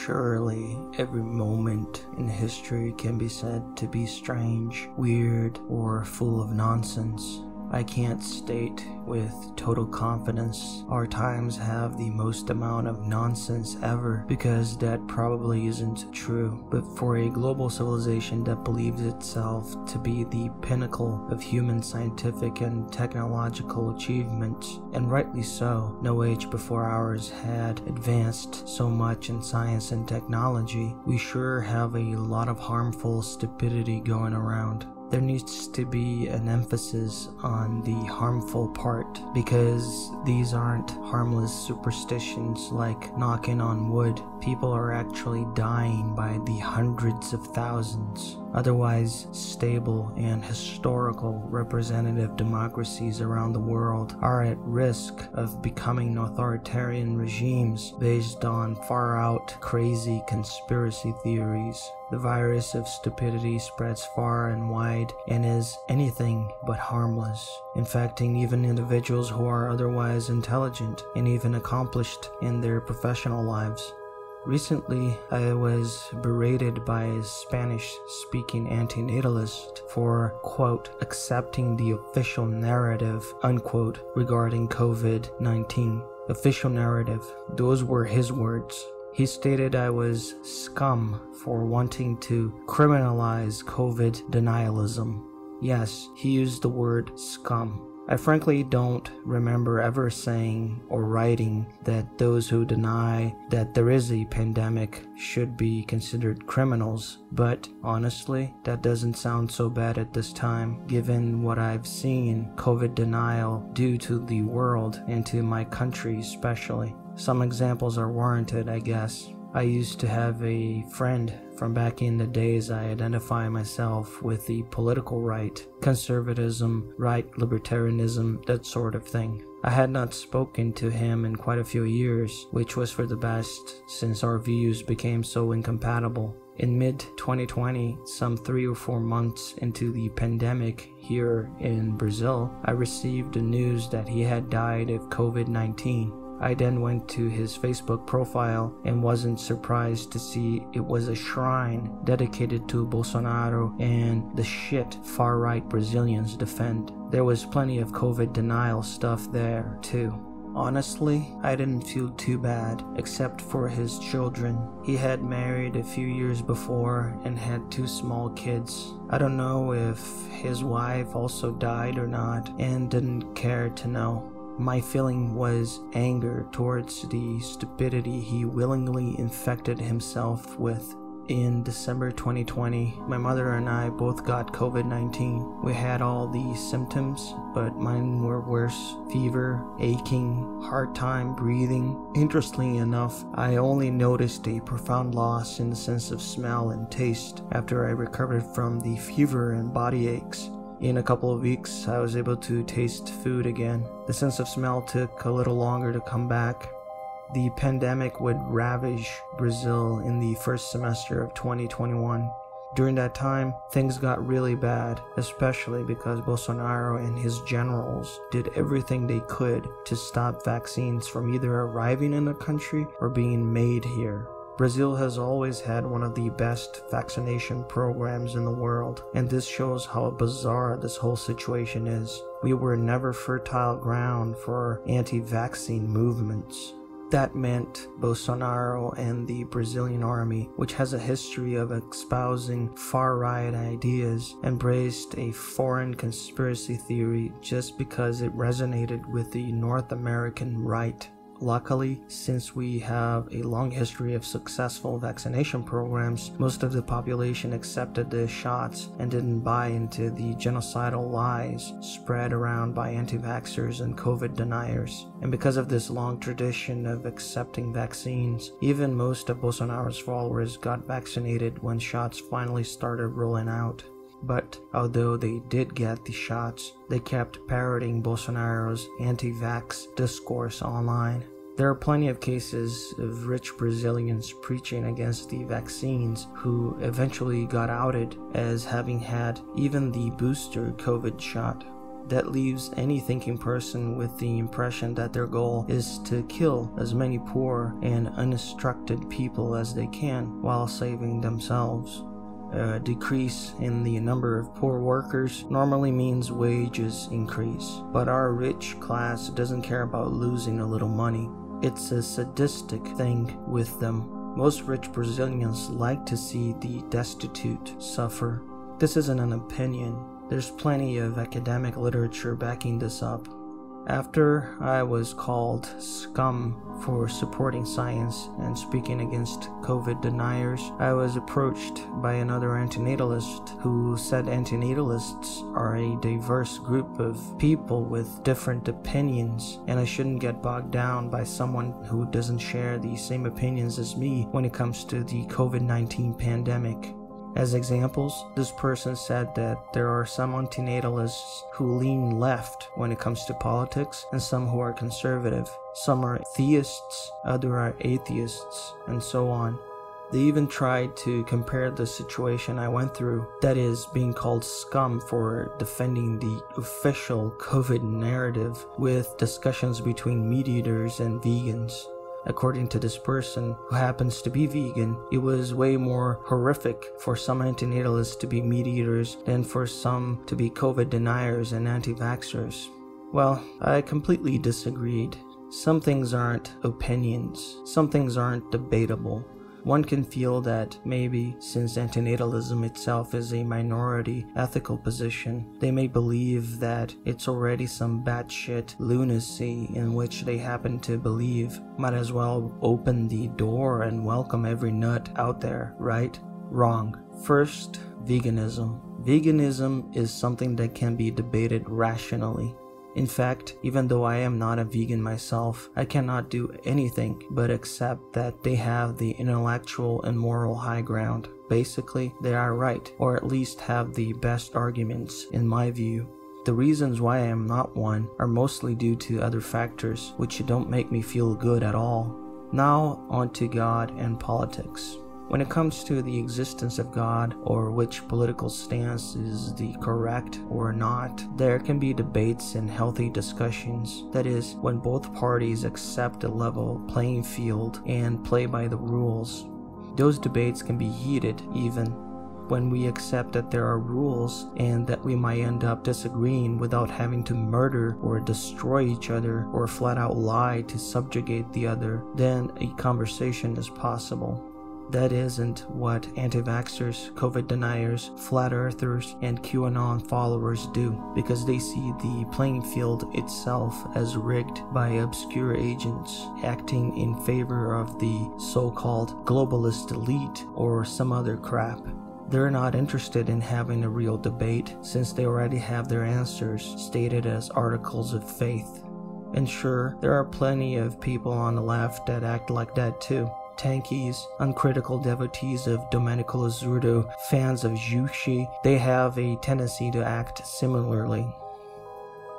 Surely, every moment in history can be said to be strange, weird, or full of nonsense. I can't state with total confidence our times have the most amount of nonsense ever, because that probably isn't true. But for a global civilization that believes itself to be the pinnacle of human scientific and technological achievements, and rightly so, no age before ours had advanced so much in science and technology, we sure have a lot of harmful stupidity going around. There needs to be an emphasis on the harmful part, because these aren't harmless superstitions like knocking on wood. People are actually dying by the hundreds of thousands. Otherwise stable and historical representative democracies around the world are at risk of becoming authoritarian regimes based on far-out crazy conspiracy theories. The virus of stupidity spreads far and wide and is anything but harmless, infecting even individuals who are otherwise intelligent and even accomplished in their professional lives. Recently, I was berated by a Spanish-speaking anti-natalist for, quote, accepting the official narrative, unquote, regarding COVID-19. Official narrative. Those were his words. He stated I was scum for wanting to criminalize COVID denialism. Yes, he used the word scum. I frankly don't remember ever saying or writing that those who deny that there is a pandemic should be considered criminals, but honestly, that doesn't sound so bad at this time, given what I've seen COVID denial do to the world and to my country especially. Some examples are warranted, I guess. I used to have a friend from back in the days I identify myself with the political right, conservatism, right libertarianism, that sort of thing. I had not spoken to him in quite a few years, which was for the best since our views became so incompatible. In mid-2020, some 3 or 4 months into the pandemic here in Brazil, I received the news that he had died of COVID-19. I then went to his Facebook profile and wasn't surprised to see it was a shrine dedicated to Bolsonaro and the shit far-right Brazilians defend. There was plenty of COVID denial stuff there too. Honestly, I didn't feel too bad, except for his children. He had married a few years before and had 2 small kids. I don't know if his wife also died or not, and didn't care to know. My feeling was anger towards the stupidity he willingly infected himself with. In December 2020, my mother and I both got COVID-19. We had all the symptoms, but mine were worse. Fever, aching, hard time breathing. Interestingly enough, I only noticed a profound loss in the sense of smell and taste after I recovered from the fever and body aches. In a couple of weeks, I was able to taste food again. The sense of smell took a little longer to come back. The pandemic would ravage Brazil in the first semester of 2021. During that time, things got really bad, especially because Bolsonaro and his generals did everything they could to stop vaccines from either arriving in the country or being made here. Brazil has always had one of the best vaccination programs in the world, and this shows how bizarre this whole situation is. We were never fertile ground for anti-vaccine movements. That meant Bolsonaro and the Brazilian army, which has a history of espousing far-right ideas, embraced a foreign conspiracy theory just because it resonated with the North American right. Luckily, since we have a long history of successful vaccination programs, most of the population accepted the shots and didn't buy into the genocidal lies spread around by anti-vaxxers and COVID deniers. And because of this long tradition of accepting vaccines, even most of Bolsonaro's followers got vaccinated when shots finally started rolling out. But although they did get the shots, they kept parroting Bolsonaro's anti-vax discourse online. There are plenty of cases of rich Brazilians preaching against the vaccines who eventually got outed as having had even the booster COVID shot. that leaves any thinking person with the impression that their goal is to kill as many poor and uninstructed people as they can while saving themselves. A decrease in the number of poor workers normally means wages increase, but our rich class doesn't care about losing a little money. It's a sadistic thing with them. Most rich Brazilians like to see the destitute suffer. This isn't an opinion. There's plenty of academic literature backing this up. After I was called scum for supporting science and speaking against COVID deniers, I was approached by another antinatalist who said antinatalists are a diverse group of people with different opinions, and I shouldn't get bogged down by someone who doesn't share the same opinions as me when it comes to the COVID-19 pandemic. As examples, this person said that there are some antinatalists who lean left when it comes to politics, and some who are conservative. Some are theists, others are atheists, and so on. They even tried to compare the situation I went through, that is, being called scum for defending the official COVID narrative, with discussions between meat eaters and vegans. According to this person, who happens to be vegan, it was way more horrific for some antinatalists to be meat eaters than for some to be COVID deniers and anti-vaxxers. Well, I completely disagreed. Some things aren't opinions. Some things aren't debatable. One can feel that maybe, since antinatalism itself is a minority ethical position, they may believe that it's already some batshit lunacy in which they happen to believe. Might as well open the door and welcome every nut out there, right? Wrong. First, veganism. Veganism is something that can be debated rationally. In fact, even though I am not a vegan myself, I cannot do anything but accept that they have the intellectual and moral high ground. Basically, they are right, or at least have the best arguments in my view. The reasons why I am not one are mostly due to other factors, which don't make me feel good at all. Now, on to God and politics. When it comes to the existence of God, or which political stance is the correct or not, there can be debates and healthy discussions. That is, when both parties accept a level playing field and play by the rules. Those debates can be heated even when we accept that there are rules and that we might end up disagreeing without having to murder or destroy each other or flat out lie to subjugate the other. Then a conversation is possible. That isn't what anti-vaxxers, COVID deniers, flat earthers, and QAnon followers do, because they see the playing field itself as rigged by obscure agents acting in favor of the so-called globalist elite or some other crap. They're not interested in having a real debate, since they already have their answers stated as articles of faith. And sure, there are plenty of people on the left that act like that too. Tankies, uncritical devotees of Domenico Lazzurdo, fans of Juche, they have a tendency to act similarly.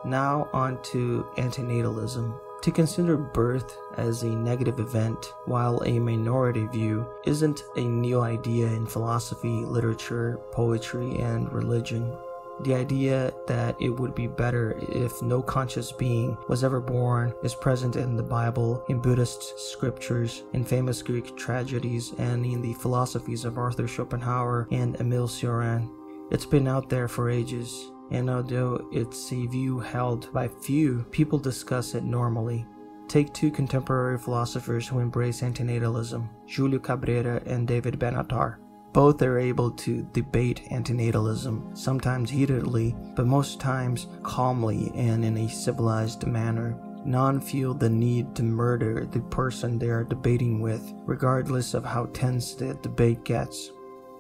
Now on to antinatalism. To consider birth as a negative event, while a minority view, isn't a new idea in philosophy, literature, poetry, and religion. The idea that it would be better if no conscious being was ever born is present in the Bible, in Buddhist scriptures, in famous Greek tragedies, and in the philosophies of Arthur Schopenhauer and Emile Cioran. It's been out there for ages, and although it's a view held by few, people discuss it normally. Take two contemporary philosophers who embrace antinatalism, Júlio Cabrera and David Benatar. Both are able to debate antinatalism, sometimes heatedly, but most times calmly and in a civilized manner. None feel the need to murder the person they are debating with, regardless of how tense the debate gets.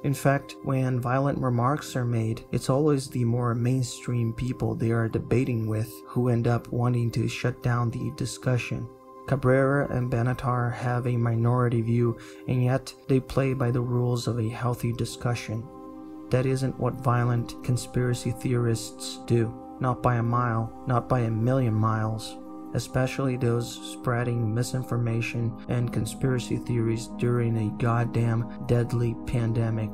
In fact, when violent remarks are made, it's always the more mainstream people they are debating with who end up wanting to shut down the discussion. Cabrera and Benatar have a minority view, and yet they play by the rules of a healthy discussion. That isn't what violent conspiracy theorists do. Not by a mile, not by a million miles. Especially those spreading misinformation and conspiracy theories during a goddamn deadly pandemic.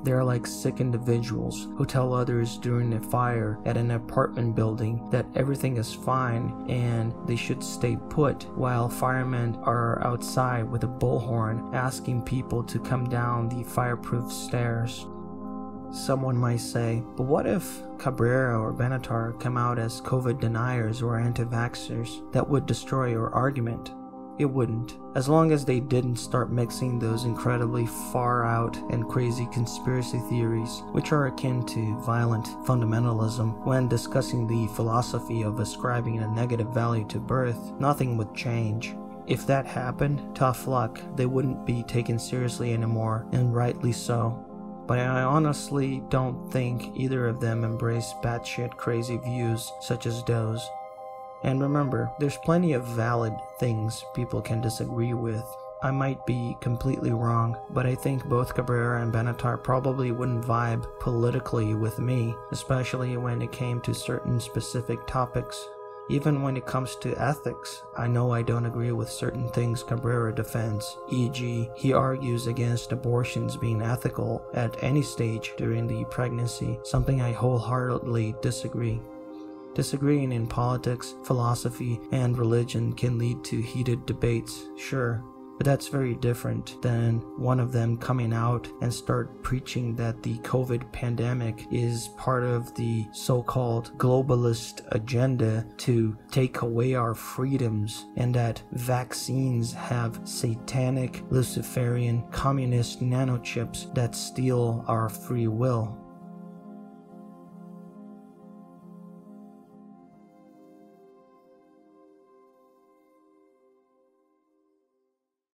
They're like sick individuals who tell others during a fire at an apartment building that everything is fine and they should stay put, while firemen are outside with a bullhorn asking people to come down the fireproof stairs. Someone might say, but what if Cabrera or Benatar come out as COVID deniers or anti-vaxxers? That would destroy your argument. It wouldn't, as long as they didn't start mixing those incredibly far out and crazy conspiracy theories, which are akin to violent fundamentalism. When discussing the philosophy of ascribing a negative value to birth, nothing would change. If that happened, tough luck, they wouldn't be taken seriously anymore, and rightly so. But I honestly don't think either of them embrace batshit crazy views such as those. And remember, there's plenty of valid things people can disagree with. I might be completely wrong, but I think both Cabrera and Benatar probably wouldn't vibe politically with me, especially when it came to certain specific topics. Even when it comes to ethics, I know I don't agree with certain things Cabrera defends, e.g., he argues against abortions being ethical at any stage during the pregnancy, something I wholeheartedly disagree. Disagreeing in politics, philosophy, and religion can lead to heated debates, sure, but that's very different than one of them coming out and start preaching that the COVID pandemic is part of the so-called globalist agenda to take away our freedoms, and that vaccines have satanic, Luciferian, communist nanochips that steal our free will.